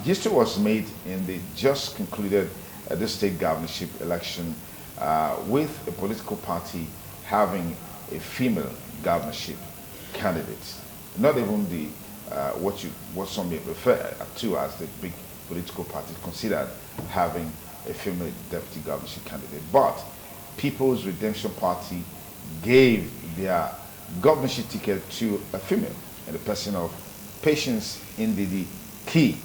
History was made in the just concluded the state governorship election with a political party having a female governorship candidate. Not even the what some may refer to as the big political party considered having a female deputy governorship candidate. But People's Redemption Party gave their governorship ticket to a female in the person of Patience Ndidi Key.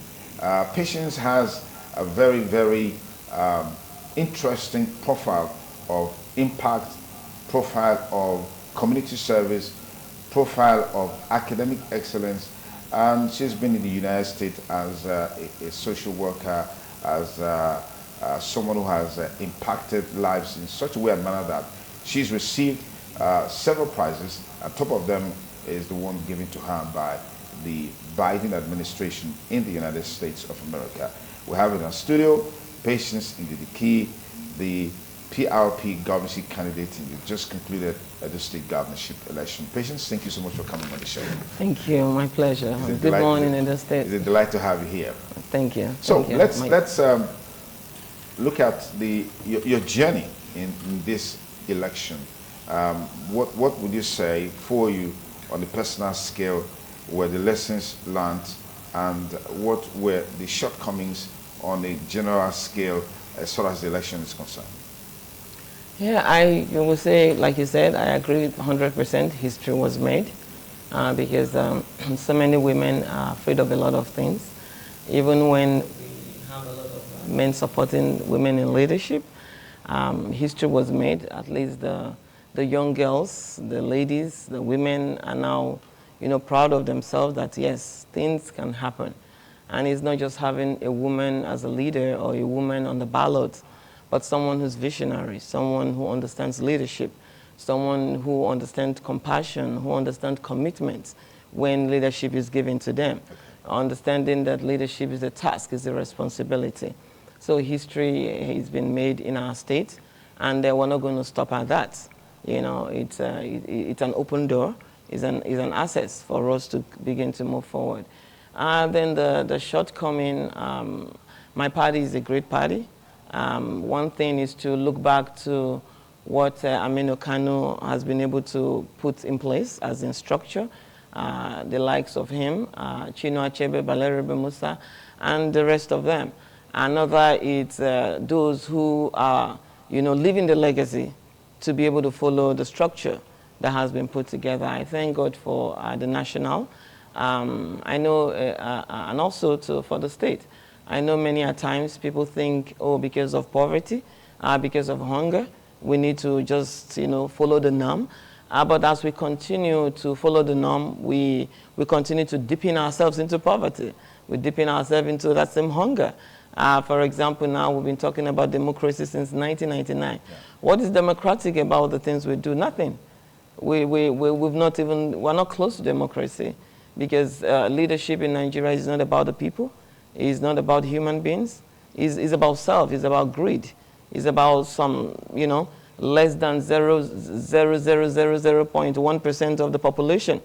Patience has a very, very interesting profile of impact, profile of community service, profile of academic excellence, and she's been in the United States as a social worker, as someone who has impacted lives in such a way and manner that she's received several prizes. On top of them is the one given to her by the Biden administration in the United States of America. We have in our studio Patience Ndidi Key, the PRP governorship candidate in the just concluded the state governorship election. Patience, thank you so much for coming on the show. Thank you, my pleasure. Good morning in the state. It's a delight to have you here. Thank you. So Thank you. let's look at your journey in this election. What would you say for you on the personal scale were the lessons learned, and what were the shortcomings on a general scale as far as the election is concerned? Yeah, I would say, like you said, I agree with 100%. History was made because so many women are afraid of a lot of things. Even when we have a lot of men supporting women in leadership, history was made. At least the young girls, the ladies, the women are now, proud of themselves that yes, things can happen. And it's not just having a woman as a leader or a woman on the ballot, but someone who's visionary, someone who understands leadership, someone who understands compassion, who understands commitment when leadership is given to them. Understanding that leadership is a task, is a responsibility. So history has been made in our state, and we're not going to stop at that. It's an open door. Is an access for us to begin to move forward. Then the shortcoming, my party is a great party. One thing is to look back to what Aminu Kano has been able to put in place as in structure, the likes of him, Chinua Achebe, Baleribe Musa, and the rest of them. Another is those who are, leaving the legacy to be able to follow the structure that has been put together. I thank God for the national. I know, and also for the state. I know many a times people think, oh, because of poverty, because of hunger, we need to just, follow the norm. But as we continue to follow the norm, we continue to deepen ourselves into poverty. We deepen ourselves into that same hunger. For example, now we've been talking about democracy since 1999. Yeah. What is democratic about the things we do? Nothing. We're not close to democracy because leadership in Nigeria is not about the people. It's not about human beings. It's about self. It's about greed. It's about some, less than 0.1% of the population,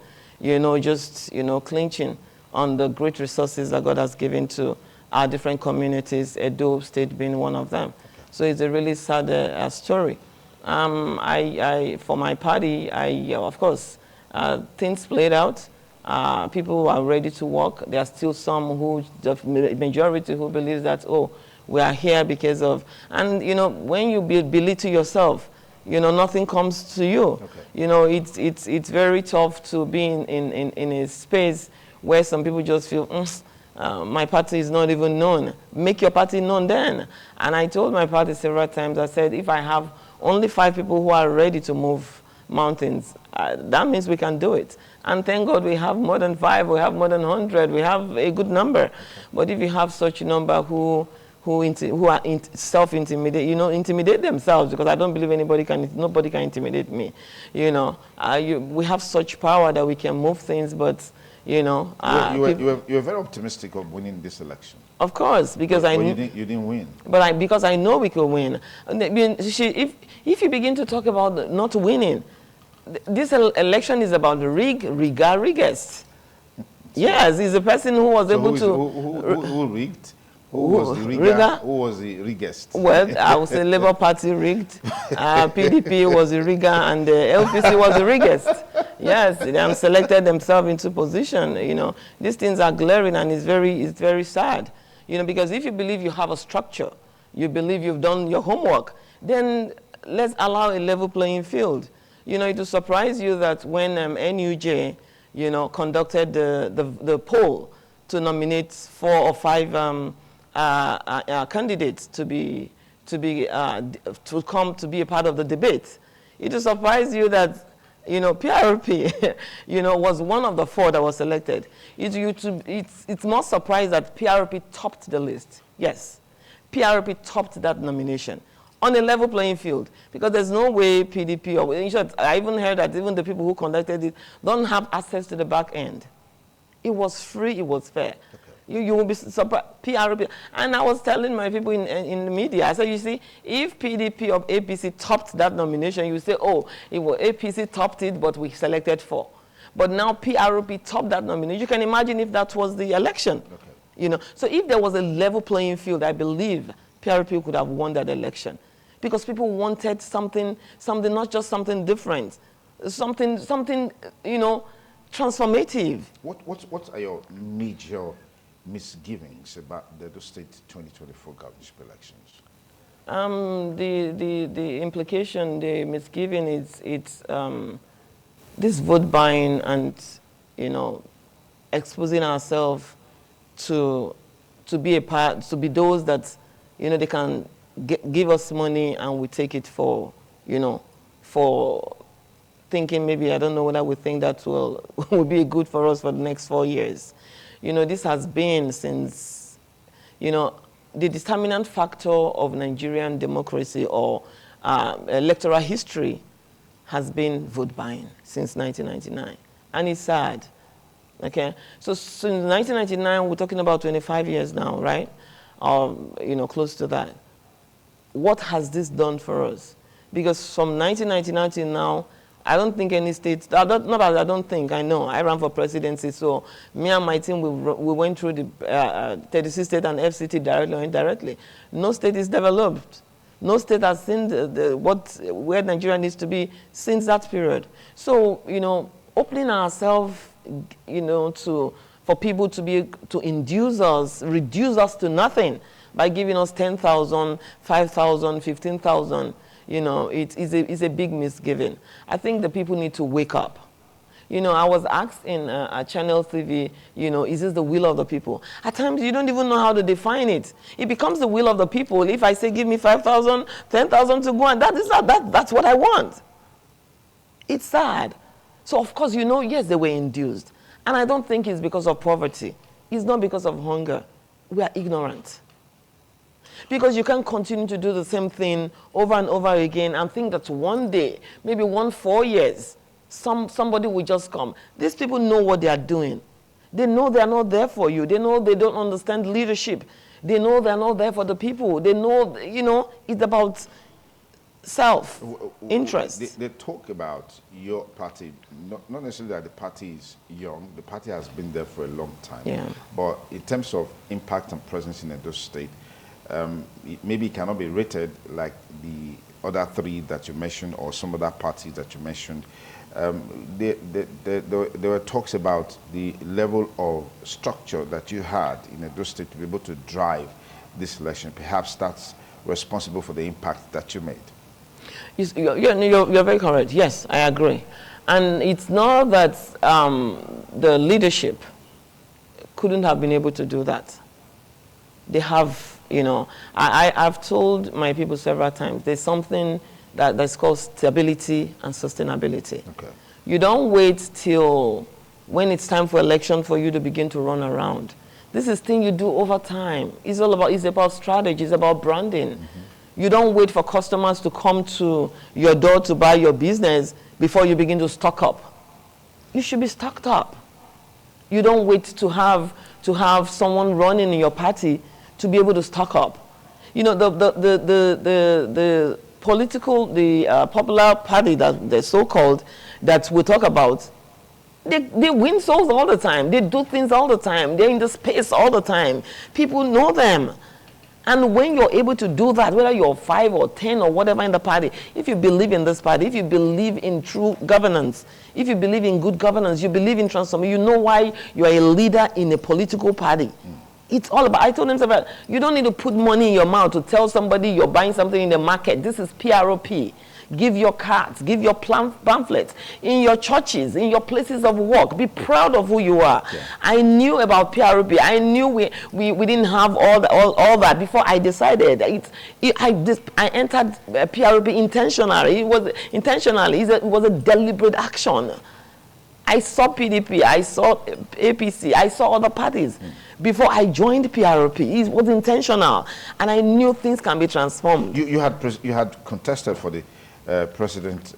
just, clinching on the great resources that God has given to our different communities, EDO state being one of them. So it's a really sad story. For my party, of course, things played out. People are ready to work. There are still some who, the majority who believes that, oh, we are here because of, and when you belittle yourself, nothing comes to you. Okay. It's very tough to be in a space where some people just feel, my party is not even known. Make your party known then. And I told my party several times, I said, if I have only 5 people who are ready to move mountains, that means we can do it. And thank God we have more than 5, we have more than 100, we have a good number. Okay. But if you have such a number who are self-intimidate, intimidate themselves, because I don't believe nobody can intimidate me. We have such power that we can move things, but you were very optimistic of winning this election. Of course, because you didn't win. But because I know we could win. If you begin to talk about not winning, this election is about riggest. Yes, he's the person who was able to... Who rigged? Who was the rigger? Who was the riggest? Well, I would say Labour Party rigged, PDP was the rigger, and the LPC was the riggest. Yes, they selected themselves into position. You know, these things are glaring, and it's very sad. You know, because if you believe you have a structure, you believe you've done your homework, then let's allow a level playing field. You know, it will surprise you that when NUJ, you know, conducted the poll to nominate 4 or 5 candidates to come to be a part of the debate, it will surprise you that, you know, PRP, you know, was one of the 4 that was selected. It's more surprised that PRP topped the list. Yes, PRP topped that nomination on a level playing field, because there's no way PDP, or in short, I even heard that even the people who conducted it don't have access to the back end. It was free, it was fair. Okay. You will be surprised, PRP. And I was telling my people in the media, I said, you see, if PDP of APC topped that nomination, you say, oh, it was APC topped it, but we selected 4. But now PRP topped that nomination. You can imagine if that was the election. Okay. You know, so if there was a level playing field, I believe PRP could have won that election. Because people wanted something, not just something different, something, you know, transformative. What are your major misgivings about the Edo State 2024 governorship elections? The implication, the misgiving is this vote buying and, you know, exposing ourselves to be a part, to be those that, you know, they can give us money and we take it for, you know, for thinking maybe, I don't know whether we think that will be good for us for the next 4 years. You know, this has been since, you know, the determinant factor of Nigerian democracy or electoral history has been vote buying since 1999. And it's sad, okay? So since 1999, we're talking about 25 years now, right? You know, close to that. What has this done for us? Because from 1999 till now, I don't think any state, I know. I ran for presidency, so me and my team, we went through the 36 state and FCT directly or indirectly. No state is developed. No state has seen where Nigeria needs to be since that period. So, you know, opening ourselves, you know, for people to induce us, reduce us to nothing, by giving us 10,000, 5,000, 15,000, you know, it's a big misgiving. I think the people need to wake up. You know, I was asked in Channel TV, you know, is this the will of the people? At times, you don't even know how to define it. It becomes the will of the people if I say, give me 5,000, 10,000 to go, and that's what I want. It's sad. So, of course, you know, yes, they were induced. And I don't think it's because of poverty. It's not because of hunger. We are ignorant. Because you can't continue to do the same thing over and over again and think that one day, maybe 4 years, somebody will just come. These people know what they are doing. They know they are not there for you. They know they don't understand leadership. They know they are not there for the people. They know, you know, it's about self-interest. They talk about your party, not necessarily that the party is young. The party has been there for a long time. Yeah. But in terms of impact and presence in Edo State, maybe it cannot be rated like the other 3 that you mentioned or some other parties that you mentioned. There were talks about the level of structure that you had in Edo State to be able to drive this election. Perhaps that's responsible for the impact that you made. You're very correct. Yes, I agree. And it's not that the leadership couldn't have been able to do that. They have, you know, I've told my people several times, there's something that's called stability and sustainability. Okay. You don't wait till when it's time for election for you to begin to run around. This is thing you do over time. It's about strategy, it's about branding. Mm-hmm. You don't wait for customers to come to your door to buy your business before you begin to stock up. You should be stocked up. You don't wait to have someone running in your party to be able to stock up. You know, the popular party that the so-called that we talk about, They win souls all the time. They do things all the time. They're in the space all the time. People know them. And when you're able to do that, whether you're 5 or 10 or whatever in the party, if you believe in this party, if you believe in true governance, if you believe in good governance, you believe in transformation, you know why you are a leader in a political party. It's all about, I told them, you don't need to put money in your mouth to tell somebody you're buying something in the market. This is PROP. Give your cards, give your pamphlets in your churches, in your places of work. Be proud of who you are. Yeah. I knew about PROP. I knew we didn't have all that before I decided. I entered PROP intentionally. It was intentionally. It was a deliberate action. I saw PDP, I saw APC, I saw other parties. Before I joined PROP, it was intentional, and I knew things can be transformed. You had contested for the president.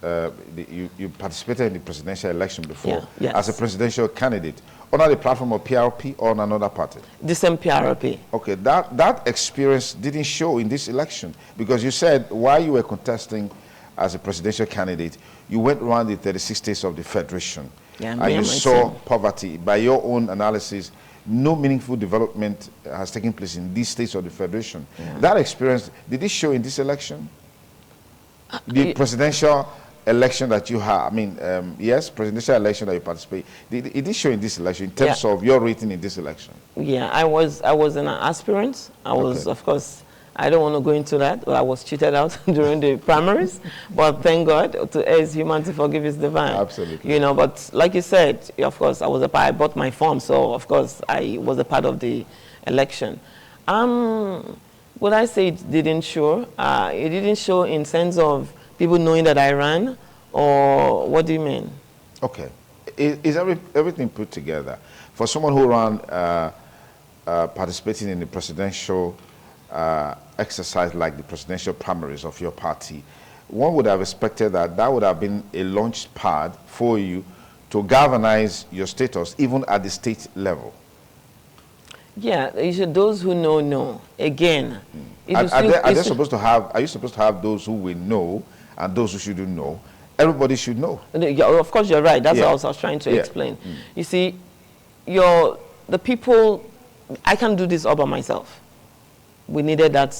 You participated in the presidential election before as a presidential candidate under the platform of PROP or on another party? The same PROP. Okay, that experience didn't show in this election, because you said while you were contesting as a presidential candidate, you went around the 36 states of the Federation. Yeah, and you saw poverty. By your own analysis, no meaningful development has taken place in these states of the Federation. Yeah. That experience, did it show in this election? The presidential election that you have, I mean, yes, presidential election that you participate, it did show in this election in terms of your rating in this election? Yeah, I was an aspirant. I was, of course, I don't want to go into that, but I was cheated out during the primaries. But thank God, to err is human, to forgive is divine. Absolutely. You know, but like you said, of course, I bought my form, so of course I was a part of the election. Would I say it didn't show? It didn't show in sense of people knowing that I ran, or what do you mean? Okay. Is everything put together? For someone who ran participating in the presidential exercise like the presidential primaries of your party, one would have expected that would have been a launch pad for you to galvanize your status even at the state level. Yeah, those who know. Again, are you supposed to have those who will know and those who shouldn't know? Everybody should know. Yeah, of course, you're right. That's what I was trying to explain. You see, the people, I can't do this all by myself. We needed that,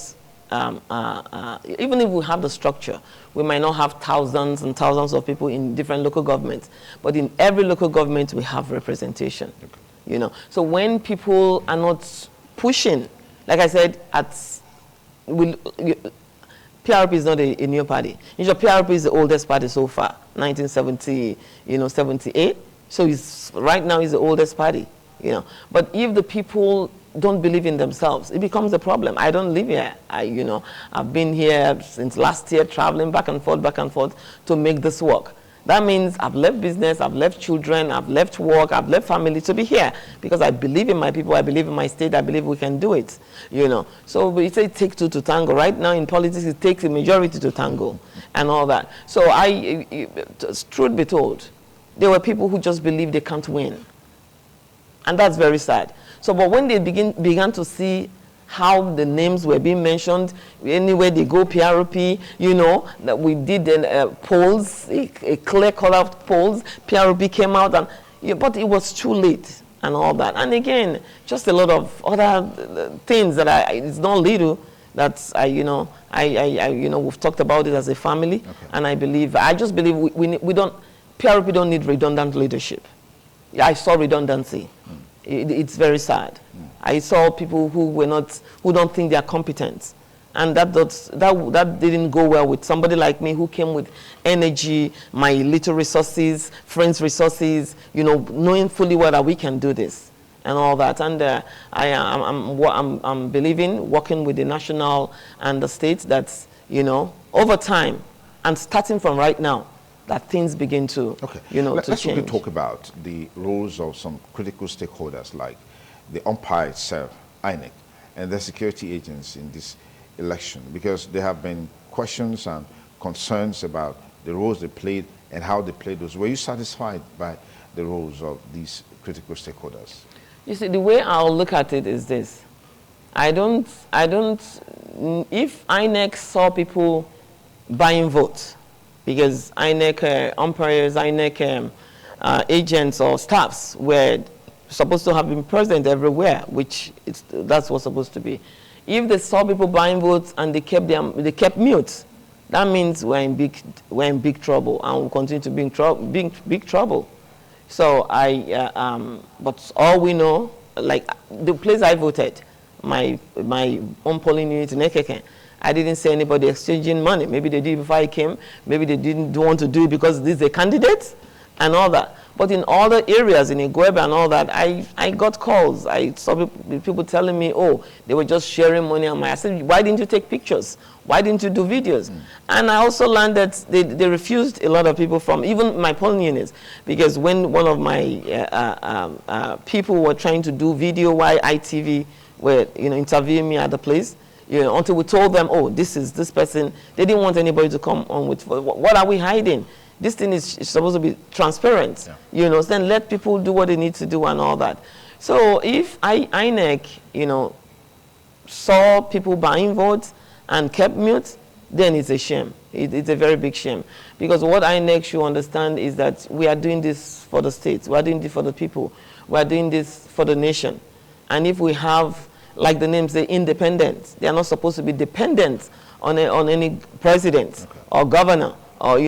even if we have the structure, we might not have thousands and thousands of people in different local governments, but in every local government we have representation. Okay. You know, so when people are not pushing, like I said, PRP is not a new party. PRP is the oldest party so far, 1970, 78. So right now is the oldest party, But if the people don't believe in themselves, it becomes a problem. I don't live here. I've been here since last year, traveling back and forth to make this work. That means I've left business, I've left children, I've left work, I've left family to be here because I believe in my people, I believe in my state, I believe we can do it, So we say it takes two to tango. Right now in politics, it takes a majority to tango and all that. So truth be told, there were people who just believe they can't win. And that's very sad. So, but when they began to see how the names were being mentioned, anywhere they go, PRP, that we did polls, a clear-color polls, PRP came out, but it was too late and all that. And again, just a lot of other things that it's not little, that's, we've talked about it as a family, and I just believe PRP don't need redundant leadership. I saw redundancy. It's very sad. I saw people who don't think they are competent, and that didn't go well with somebody like me who came with energy, my little resources, friends' resources, knowing fully well that we can do this and all that. And I'm believing, working with the national and the state, that over time and starting from right now, that things begin to to change. Let's really talk about the roles of some critical stakeholders like the umpire itself, INEC, and the security agents in this election, because there have been questions and concerns about the roles they played and how they played those. Were you satisfied by the roles of these critical stakeholders? You see, the way I'll look at it is this. If INEC saw people buying votes, because INEC umpires, INEC agents or staffs were supposed to have been present everywhere, which that's what's supposed to be. If they saw people buying votes and they kept mute, that means we're in big trouble, and we'll continue to be in big trouble. So but all we know, like the place I voted, my own polling unit in Ekeken, I didn't see anybody exchanging money. Maybe they did before I came. Maybe they didn't want to do it because this is a candidate and all that. But in other areas, in Igwebe and all that, I got calls. I saw people telling me, oh, they were just sharing money on I said, why didn't you take pictures? Why didn't you do videos? And I also learned that they refused a lot of people from even my polling units, because when one of my people were trying to do video while ITV were interviewing me at the place, until we told them, oh, this person, they didn't want anybody to come on with, what are we hiding? This thing is supposed to be transparent, then let people do what they need to do and all that. So if INEC, saw people buying votes and kept mute, then it's a shame. It's a very big shame. Because what INEC should understand is that we are doing this for the states. We are doing this for the people. We are doing this for the nation. And if we have, like the name say, independent, they are not supposed to be dependent on any president or governor. Or,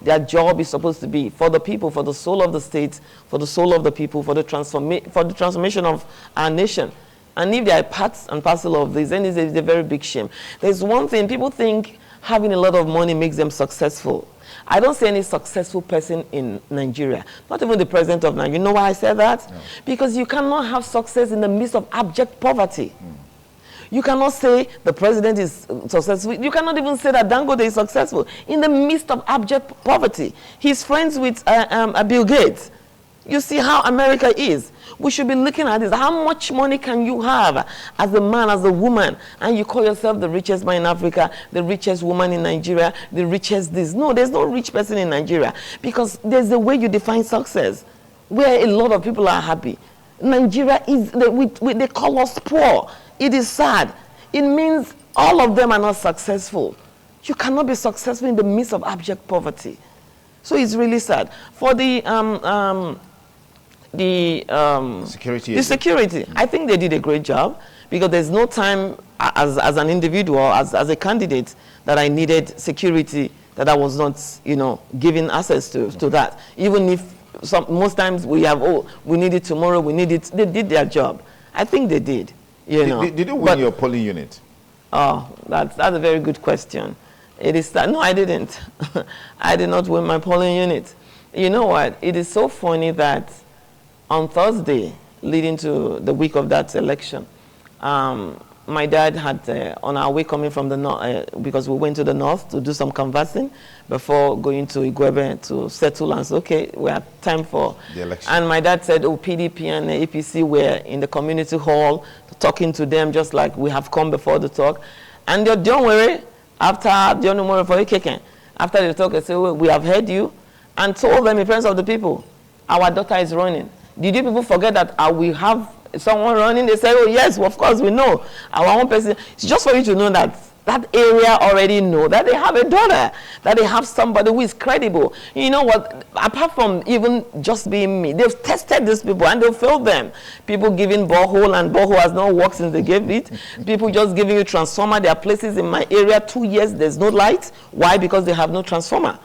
their job is supposed to be for the people, for the soul of the state, for the soul of the people, for the transformation of our nation. And if they are part and parcel of this, then it's a very big shame. There's one thing, people think having a lot of money makes them successful. I don't see any successful person in Nigeria, not even the president of Nigeria. You know why I said that? No. Because you cannot have success in the midst of abject poverty. You cannot say the president is successful. You cannot even say that Dangote is successful in the midst of abject poverty. He's friends with Bill Gates. You see how America is. We should be looking at this. How much money can you have as a man, as a woman, and you call yourself the richest man in Africa, the richest woman in Nigeria, the richest this? No, there's no rich person in Nigeria, because there's a way you define success where a lot of people are happy. Nigeria is, they call us poor. It is sad. It means all of them are not successful. You cannot be successful in the midst of abject poverty. So it's really sad. For the security, I think they did a great job, because there's no time as an individual, as a candidate, that I needed security, that I was not, given access to that. Even if most times we have, we need it tomorrow, we need it. They did their job. I think they did. Did you win your polling unit? Oh, that's a very good question. It is that, no, I didn't. I did not win my polling unit. You know what? It is so funny that on Thursday, leading to the week of that election, my dad had, on our way coming from the north, because we went to the north to do some canvassing before going to Igwebe to settle and say, okay, we have time for the election. And my dad said, oh, PDP and APC were in the community hall talking to them, just like we have come before the talk. And don't worry, after the after the talk, they say, well, we have heard you, and told them in presence of the people, our daughter is running. Did you people forget that we have someone running? They say, oh yes, well, of course we know our own person. It's just for you to know that that area already know that they have a daughter, that they have somebody who is credible. You know what, apart from even just being me, they've tested these people and they've failed them. People giving borehole, and borehole has not worked since they gave it. People just giving you transformer. There are places in my area, 2 years, there's no light. Why? Because they have no transformer.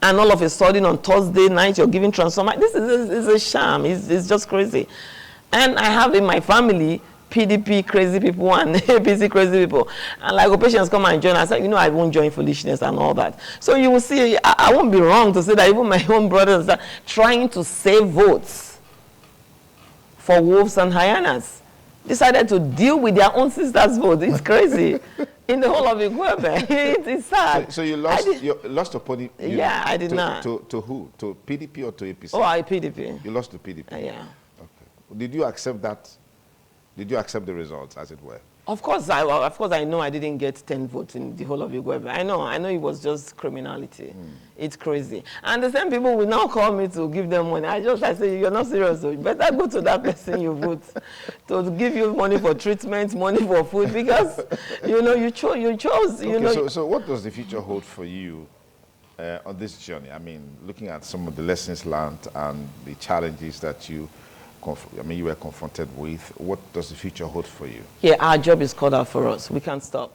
And all of a sudden on Thursday night, you're giving transformer. This is a sham. It's just crazy. And I have in my family PDP crazy people and APC crazy people. And like patients come and join, I said, I won't join foolishness and all that. So you will see, I won't be wrong to say that even my own brothers are trying to save votes for wolves and hyenas, decided to deal with their own sisters' votes. It's crazy. In the whole of Igwebe. It's sad. So you lost to PDP? Yeah, I did not. To who? To PDP or to APC? Oh, PDP. You lost to PDP? Yeah. Okay. Did you accept that? Did you accept the results, as it were? Of course, I know I didn't get 10 votes in the whole of Igwebe. I know it was just criminality. It's crazy. And the same people will now call me to give them money. I say, you're not serious, so you better go to that person you vote to give you money for treatment, money for food, because, you chose. Okay, so what does the future hold for you on this journey? I mean, looking at some of the lessons learned and the challenges that you were confronted with, what does the future hold for you? Yeah, our job is called out for us. We can't stop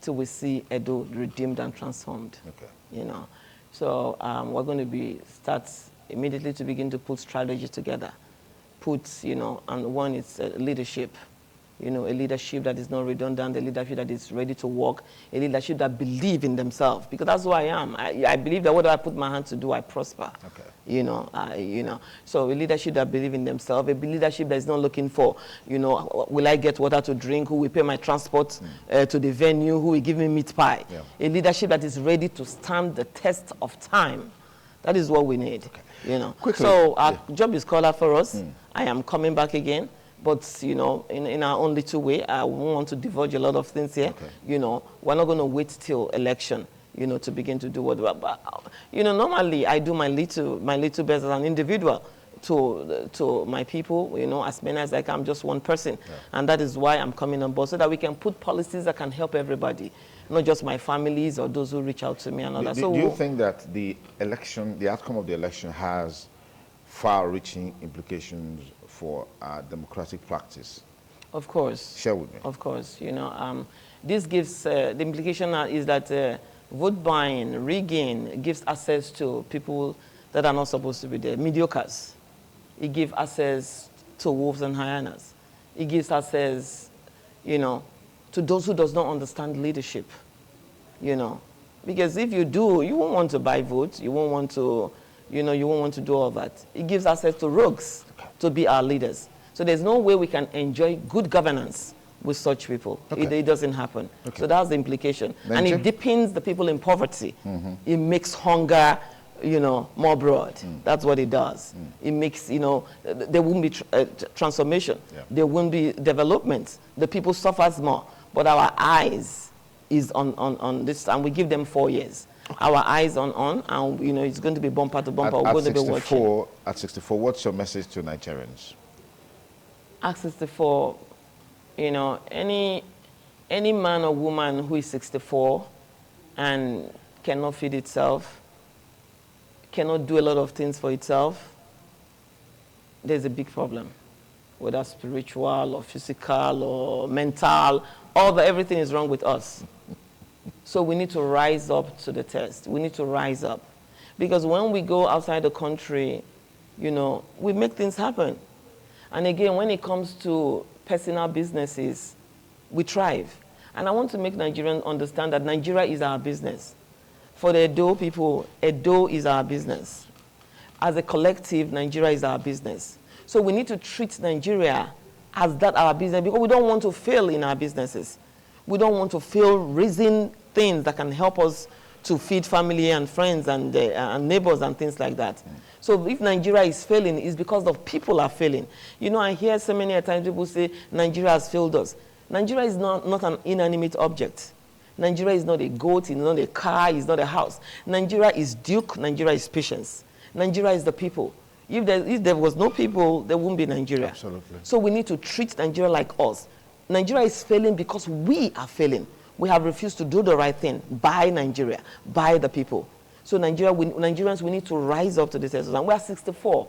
till we see Edo redeemed and transformed. Okay. You know, so we're going to start immediately to begin to put strategy together. And one is leadership. You know, a leadership that is not redundant, a leadership that is ready to work, a leadership that believes in themselves. Because that's who I am. I believe that whatever I put my hand to do, I prosper. Okay. You know. So a leadership that believes in themselves, a leadership that is not looking for, will I get water to drink, who will pay my transport to the venue, who will give me meat pie. Yeah. A leadership that is ready to stand the test of time. That is what we need. Okay. You know. Quickly. So our job is called out for us. I am coming back again. But, in our own little way, I won't want to divulge a lot of things here. Okay. We're not going to wait till election, to begin to do what we're about. Normally I do my little best as an individual to my people, as many as I can. I'm just one person. Yeah. And that is why I'm coming on board, so that we can put policies that can help everybody, not just my families or those who reach out to me and all that. Do you think that the outcome of the election has far-reaching implications for democratic practice? Of course. Share with me. Of course. This gives, the implication is that vote buying, rigging, gives access to people that are not supposed to be there, mediocres. It gives access to wolves and hyenas. It gives access, to those who does not understand leadership, Because if you do, you won't want to buy votes, you won't want to you won't want to do all that. It gives access to rogues to be our leaders. So there's no way we can enjoy good governance with such people. Okay. It doesn't happen. Okay. So that's the implication. And it deepens the people in poverty. It makes hunger, more broad. That's what it does. It makes, there won't be transformation. Yeah. There won't be development. The people suffers more. But our eyes is on this, and we give them 4 years. Our eyes on, and it's going to be bumper to bumper. We're going to be watching. At 64, what's your message to Nigerians? At 64, any man or woman who is 64 and cannot feed itself, cannot do a lot of things for itself, there's a big problem, whether spiritual or physical or mental. Everything is wrong with us. So we need to rise up to the test. We need to rise up. Because when we go outside the country, we make things happen. And again, when it comes to personal businesses, we thrive. And I want to make Nigerians understand that Nigeria is our business. For the Edo people, Edo is our business. As a collective, Nigeria is our business. So we need to treat Nigeria as that our business, because we don't want to fail in our businesses. We don't want to fail raising things that can help us to feed family and friends and neighbors and things like that. So if Nigeria is failing, it's because the people are failing. I hear so many times people say, Nigeria has failed us. Nigeria is not an inanimate object. Nigeria is not a goat, it's not a car, it's not a house. Nigeria is Duke, Nigeria is patience. Nigeria is the people. If there was no people, there wouldn't be Nigeria. Absolutely. So we need to treat Nigeria like us. Nigeria is failing because we are failing. We have refused to do the right thing by Nigeria, by the people. So Nigerians, we need to rise up to this test. And we are 64.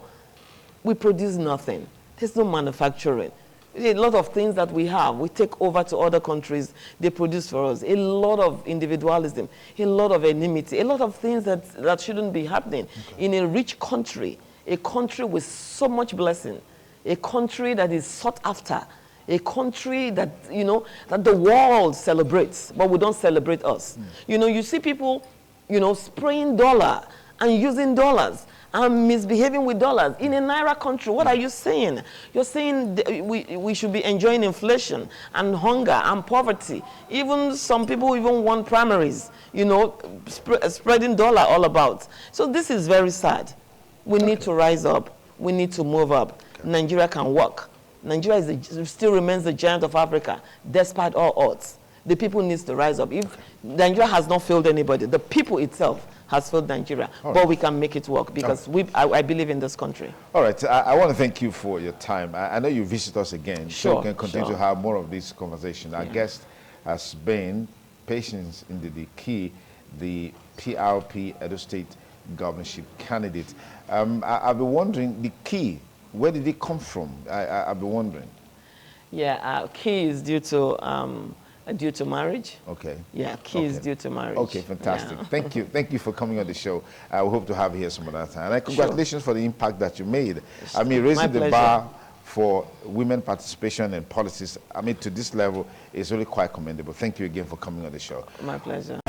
We produce nothing. There's no manufacturing. A lot of things that we have, we take over to other countries, they produce for us. A lot of individualism, a lot of enmity, a lot of things that shouldn't be happening. Okay. In a rich country, a country with so much blessing, a country that is sought after, a country that, that the world celebrates, but we don't celebrate us. You see people, spraying dollar and using dollars and misbehaving with dollars in a Naira country. What are you saying? You're saying we should be enjoying inflation and hunger and poverty. Even some people even want primaries, spreading dollar all about. So this is very sad. We need to rise up. We need to move up. Okay. Nigeria can work. Nigeria still remains the giant of Africa, despite all odds. The people need to rise up. If Nigeria has not failed anybody, the people itself has failed Nigeria. But we can make it work because I believe in this country. All right. I want to thank you for your time. I know you visit us again, so we can continue to have more of this conversation. Our guest has been patience in the key the PRP Edo State governorship candidate. I've been wondering, the key, where did it come from? I've been wondering. Yeah, key is due to marriage. Okay. Yeah, key is due to marriage. Okay, fantastic. Yeah. Thank you for coming on the show. We hope to have you here some other time. And congratulations for the impact that you made. I mean, raising the bar for women participation in politics, I mean, to this level is really quite commendable. Thank you again for coming on the show. My pleasure.